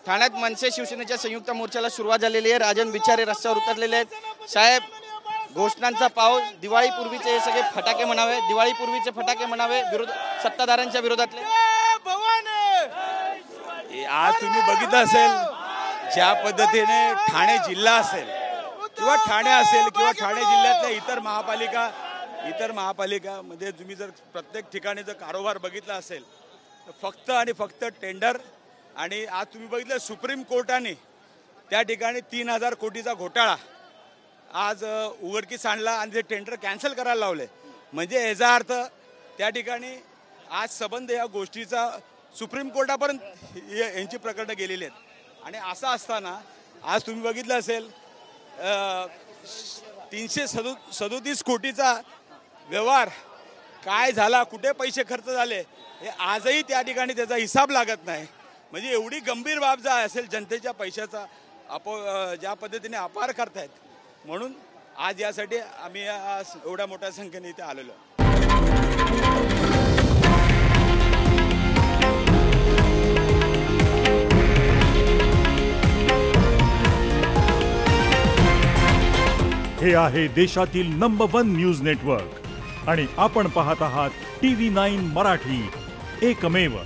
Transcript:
ठाण्यात मनसे शिवसेनेच्या संयुक्त मोर्चाला सुरुवात झालेली आहे। राजन विचारे रस्त्यावर उतरलेले आहेत। साहेब, घोषणांचा पाऊस, दिवाळीपूर्वीचे हे सगळे फटाके म्हणावे, दिवाळीपूर्वीचे फटाके म्हणावे, सत्ताधाऱ्यांच्या विरोधातले। आज तुम्ही बघितलं असेल ज्या पद्धतीने ठाणे जिल्हा असेल किंवा ठाणे असेल किंवा ठाणे जिल्ह्यातल्या इतर महापालिकामध्ये तुम्ही जर प्रत्येक ठिकाणी जर कारभार बघितला असेल तर फक्त आणि फक्त टेंडर। आणि आज तुम्ही बघितलं सुप्रीम कोर्टाने त्या ठिकाणी 3000 कोटीचा घोटाळा आज उघडकीस आणला आणि ते टेंडर कॅन्सल करायला लावले। म्हणजे याचा अर्थ त्या ठिकाणी आज संबंध या गोष्टीचा सुप्रीम कोर्टापर्यंत यांची प्रकरणं गेलेली आहेत। आणि असं असताना आज तुम्ही बघितलं असेल 337 कोटीचा व्यवहार काय झाला, कुठे पैसे खर्च झाले हे आजही त्या ठिकाणी त्याचा हिसाब लागत नाही। म्हणजे एवढी गंभीर बाब जर असेल जनतेच्या पैशाचा ज्या पद्धतीने अपहार करतायत, म्हणून आज यासाठी आम्ही आज एवढ्या मोठ्या संख्येने इथे आलेलो। हे आहे देशातील नंबर 1 न्यूज नेटवर्क आणि आपण पाहत आहात TV9 मराठी, एकमेव।